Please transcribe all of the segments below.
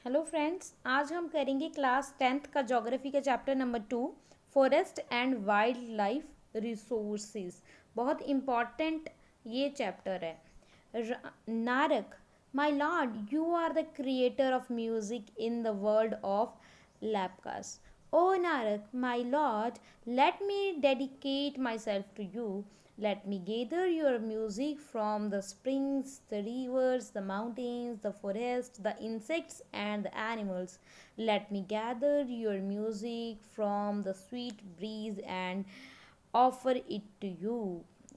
Hello friends, आज हम करेंगे क्लास 10th का ज्योग्राफी का chapter number 2, forest and wildlife resources. बहुत इम्पॉर्टेंट ये चैप्टर है। नारक, my lord, you are the creator of music in the world of लैपकास। ओ नारक, my lord, let me dedicate myself to you. Let me gather your music from the springs, the rivers, the mountains, the forests, the insects, and the animals. Let me gather your music from the sweet breeze and offer it to you.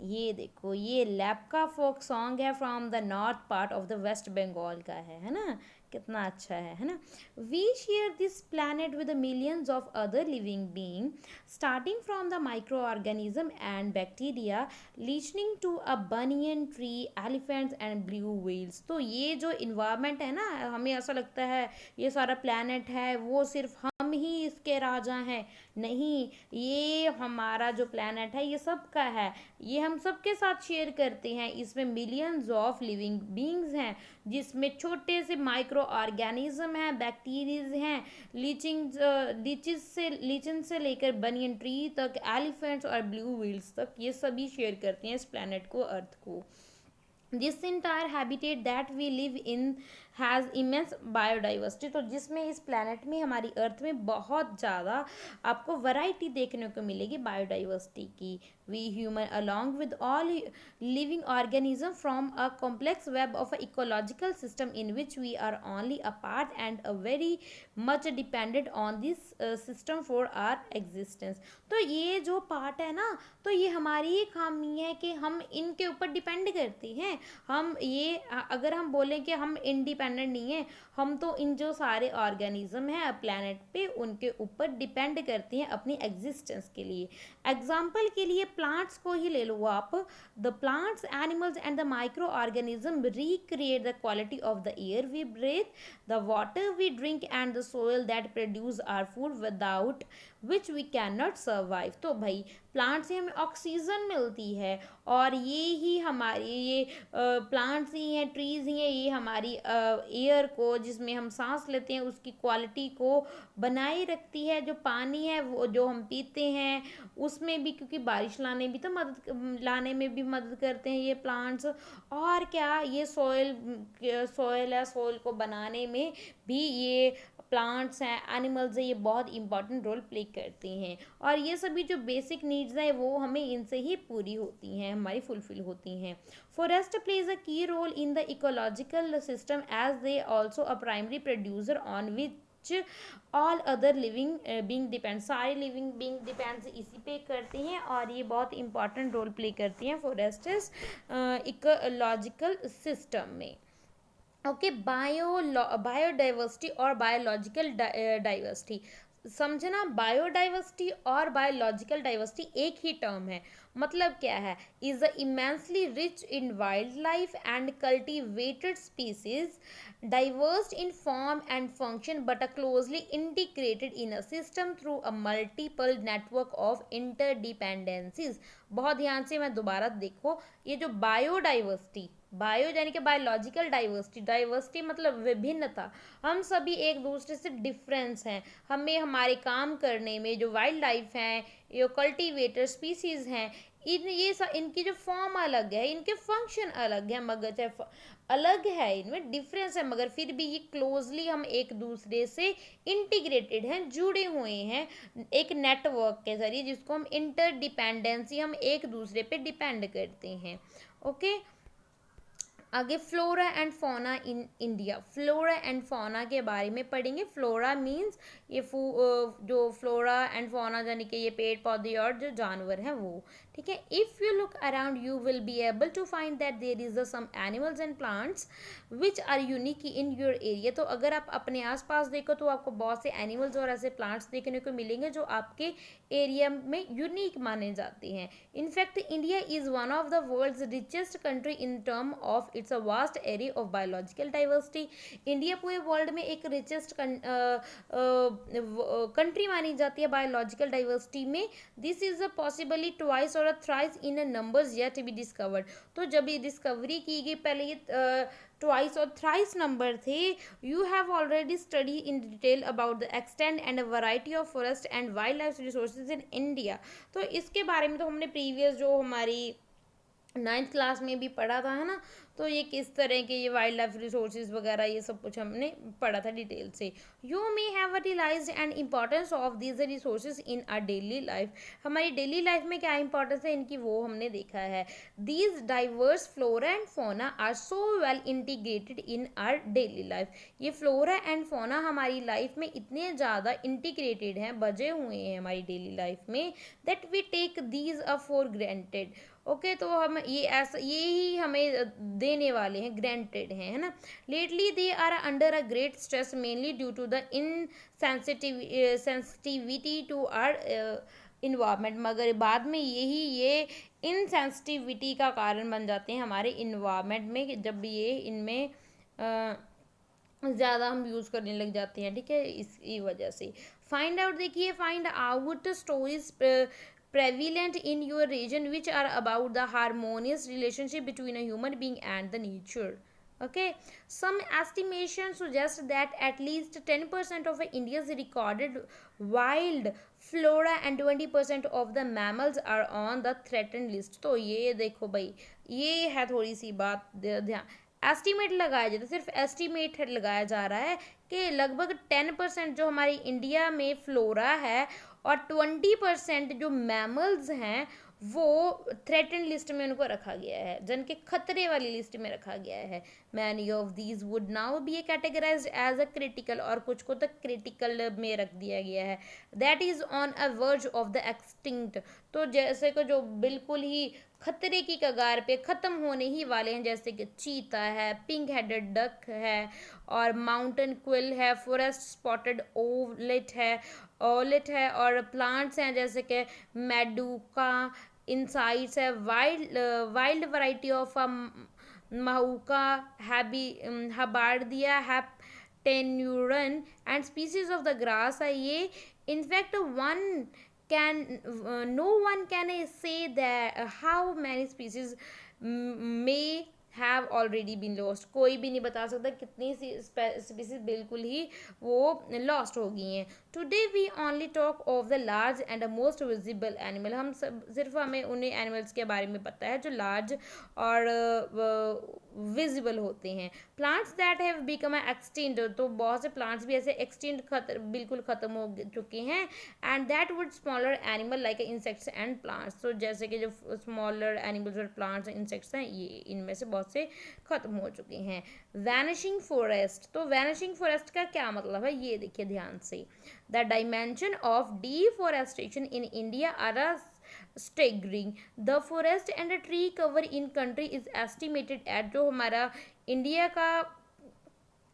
ये देखो, ये Lepcha folk song है from the north part of the West Bengal का है ना। कितना अच्छा है ना। We share this planet with the millions of other living beings, starting from the microorganism and bacteria, listening to a banyan tree, elephants and blue whales. तो ये जो इन्वायरमेंट है ना, हमें ऐसा लगता है ये सारा प्लानट है वो सिर्फ हम ही इसके राजा हैं। नहीं, ये हमारा जो प्लानट है ये सबका है, ये हम सबके साथ शेयर करते हैं। इसमें मिलियंस ऑफ लिविंग बींग्स हैं, जिसमें छोटे से माइक्रो ऑर्गेनिज्म हैं, बैक्टीरियाज हैं, लीचिन से लेकर बनियन ट्री तक, एलिफेंट्स और ब्लू व्हेल्स तक, ये सभी शेयर करते हैं इस प्लेनेट को, अर्थ को। This entire habitat that we live in has immense biodiversity. तो जिसमें इस प्लानट में, हमारी अर्थ में बहुत ज़्यादा आपको वैरायटी देखने को मिलेगी बायोडाइवर्सिटी की। We human along with all living organism from a complex web of ecological system in which we are only a part and a very much dependent on this system for our existence. तो ये जो part है ना, तो ये हमारी ही खामी है कि हम इनके ऊपर डिपेंड करते हैं। हम ये अगर हम बोलें कि हम इंडिपेंडेंट नहीं है, हम तो इन जो सारे ऑर्गेनिज्म हैं प्लेनेट पे उनके ऊपर डिपेंड करते हैं अपनी एग्जिस्टेंस के लिए। एग्जाम्पल के लिए प्लांट्स को ही ले लो आप। The plants, animals and the microorganism recreate the quality of the air we breathe, the water we drink and the soil that produce our food without which we can not survive. तो भाई plant से हमें oxygen मिलती है, और ये ही हमारी ये प्लांट्स ही हैं, ट्रीज़ ही हैं, ये हमारी एयर को, जिसमें हम सांस लेते हैं, उसकी क्वालिटी को बनाए रखती है। जो पानी है वो जो हम पीते हैं उसमें भी, क्योंकि बारिश लाने में भी मदद करते हैं ये प्लांट्स। और क्या, ये सॉइल है, सॉइल को बनाने में भी ये प्लांट्स हैं, एनिमल्स हैं, ये बहुत इंपॉर्टेंट रोल प्ले करते हैं। और ये सभी जो बेसिक नीड्स हैं वो हमें इनसे ही पूरी होती हैं, हमारी फुलफिल होती हैं। Forest plays a key role in the ecological system as they also a primary producer on which all other living being depend. सारे लिविंग बींग डिपेंड्स इसी पे करते हैं, और ये बहुत इंपॉर्टेंट रोल प्ले करती हैं फॉरेस्ट इकोलॉजिकल सिस्टम में। ओके, बायोडाइवर्सिटी और बायोलॉजिकल डाइवर्सिटी समझना। बायोडाइवर्सिटी और बायोलॉजिकल डाइवर्सिटी एक ही टर्म है। मतलब क्या है? Is a immensely rich in wild life and cultivated species, diverse in form and function but are closely integrated in a system through a multiple network of interdependencies। बहुत ध्यान से मैं दोबारा देखो, ये जो बायोडाइवर्सिटी, बायो यानी कि बायोलॉजिकल डाइवर्सिटी, डाइवर्सिटी मतलब विभिन्नता, हम सभी एक दूसरे से डिफरेंस हैं। हमें हमारे काम करने में जो वाइल्ड लाइफ हैं, ये कल्टीवेटर स्पीसीज हैं, इनकी जो फॉर्म अलग है, इनके फंक्शन अलग है, मगर चाहे अलग है, इनमें डिफरेंस है, मगर फिर भी ये क्लोजली हम एक दूसरे से इंटीग्रेटेड हैं, जुड़े हुए हैं एक नेटवर्क के जरिए, जिसको हम इंटरडिपेंडेंसी, हम एक दूसरे पे डिपेंड करते हैं। ओके, आगे flora and fauna in India. Flora and fauna के बारे में पढ़ेंगे। फ्लोरा मीन्स ये जो फ्लोरा एंड फौना यानी कि ये पेड़ पौधे और जो जानवर हैं वो, ठीक है। If you look around you will be able to find that there is some animals and plants which are unique in your area. तो अगर आप अपने आसपास देखो तो आपको बहुत से एनिमल्स और ऐसे प्लांट्स देखने को मिलेंगे जो आपके एरिया में यूनिक माने जाते हैं। In fact India is one of the world's richest country in term of its a vast area of biological diversity. India पूरे वर्ल्ड में एक रिचेस्ट कंट्री मानी जाती है बायोलॉजिकल डाइवर्सिटी में। This is a possibly twice और और thrice in numbers yet be discovered. तो जब ये डिस्कवरी की गई, पहले ये ट्वाइस और थ्राइस नंबर थे। You have already study in detail about the extent and variety of forest and wildlife resources in India. तो इसके बारे में तो हमने प्रीवियस जो हमारी 9th क्लास में भी पढ़ा था, है ना। तो ये किस तरह के ये वाइल्ड लाइफ रिसोर्सेज वगैरह ये सब कुछ हमने पढ़ा था डिटेल से। You may have realised and importance of these resources in our daily life. हमारी डेली लाइफ में क्या इंपॉर्टेंस है इनकी, वो हमने देखा है। These diverse flora and fauna are so well integrated in our daily life. ये फ्लोरा एंड फोना हमारी लाइफ में इतने ज़्यादा इंटीग्रेटेड हैं, बजे हुए हैं हमारी डेली लाइफ में, that we take these a for granted. Okay, तो हम ये ऐसा ये ही हमें देने वाले हैं, ग्रांटेड हैं, है ना। Lately they are under a great stress mainly due to the sensitivity to our environment. मगर बाद में ये इनसेंसिटिविटी का कारण बन जाते हैं हमारे इन्वायरमेंट में, जब ये इनमें ज़्यादा हम यूज़ करने लग जाते हैं, ठीक है, इसी वजह से। फाइंड आउट, देखिए, find out stories prevalent in your region which are about the harmonious relationship between a human being and the nature. Okay, some estimations suggest that at least 10% of India's recorded wild flora and 20% of the mammals are on the threatened list. तो ये देखो भाई, ये है थोड़ी सी बात ध्यान, estimate लगाया जाता है, सिर्फ एस्टिमेट लगाया जा रहा है कि लगभग 10% जो हमारी इंडिया में फ्लोरा है और 20% जो मैमल्स हैं वो थ्रेटन लिस्ट में उनको रखा गया है, जिनके खतरे वाली लिस्ट में रखा गया है। Many of these would now be categorised as a critical, और कुछ को तो क्रिटिकल में रख दिया गया है। That is on a verge of the extinct. तो जैसे कि जो बिल्कुल ही खतरे की कगार पे ख़त्म होने ही वाले हैं, जैसे कि चीता है, पिंक हेडेड डक है, और माउंटेन क्विल है, फॉरेस्ट स्पॉटेड ओलेट है, और प्लांट्स हैं जैसे कि मेडुका इंसाइट्स है, wild variety of madhuca hubbardia heptaneuron and species of the grass है ये। In fact no one can say that how many species may have already been lost। कोई भी नहीं बता सकता कितनी सी स्पीसीज बिल्कुल ही वो लॉस्ट हो गई हैं। Today we only talk of the large and most visible animal. हम सब सिर्फ हमें उन्हीं एनिमल्स के बारे में पता है जो लार्ज और विजिबल होते हैं। Plants that have become extinct, तो बहुत से प्लांट्स भी ऐसे एक्सटिंक्ट बिल्कुल ख़त्म हो चुके हैं। And that would smaller animal like insects and plants. तो जैसे कि जो स्मॉलर एनिमल्स और प्लांट्स इंसेक्ट्स हैं ये इनमें से बहुत से ख़त्म हो चुके हैं। वैनिशिंग फॉरेस्ट, तो वैनिशिंग फॉरेस्ट का क्या मतलब है ये देखिए ध्यान से। The dimension of deforestation in India are staggering. The forest and tree cover in country is estimated at, जो हमारा इंडिया का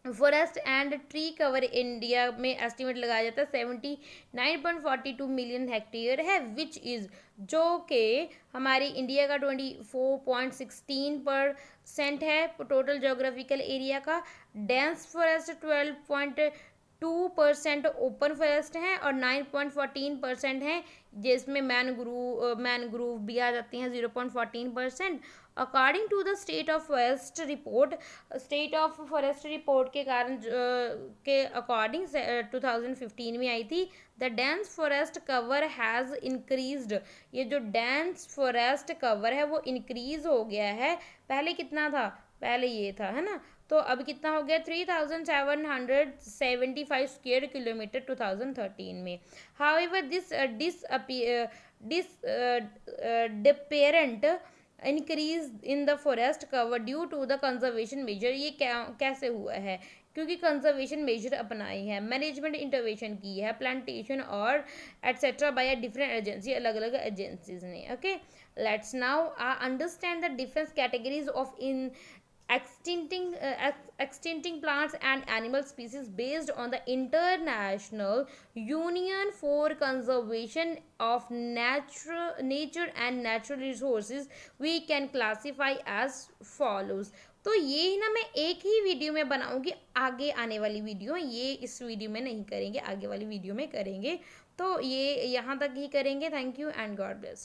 forest and tree cover India में एस्टिमेट लगाया जाता है 79.42 मिलियन हेक्टेयर है, विच इज़, जो कि हमारी इंडिया का 24.16% है टोटल जोग्राफिकल एरिया का। डेंस फॉरेस्ट 12.2% ओपन फॉरेस्ट है और 9.14% है जिसमें मैनग्रूव भी आ जाती हैं 0.14%। According to the state of forest report के कारण के अकॉर्डिंग 2015 में आई थी, the dense forest cover has increased. ये जो डेंस फॉरेस्ट कवर है वो इंक्रीज हो गया है। पहले कितना था, पहले ये था, है ना, तो अब कितना हो गया 3775 स्क्वायर किलोमीटर 2013 में। However this different increase in the forest cover due to the conservation measure. ये कैसे हुआ है, क्योंकि कंजर्वेशन मेजर अपनाई है, मैनेजमेंट इंटरवेंशन की है, प्लांटेशन और एट्सेट्रा बाय डिफरेंट एजेंसी, अलग अलग एजेंसीज ने। Okay, let's now understand the different categories of in extincting plants and animal species based on the International Union for Conservation of Nature and Natural Resources. We can classify as follows. तो ये ही ना मैं एक ही video में बनाऊंगी, आगे आने वाली वीडियो ये इस वीडियो में नहीं करेंगे, आगे वाली वीडियो में करेंगे। तो ये यहाँ तक ही करेंगे। Thank you and God bless.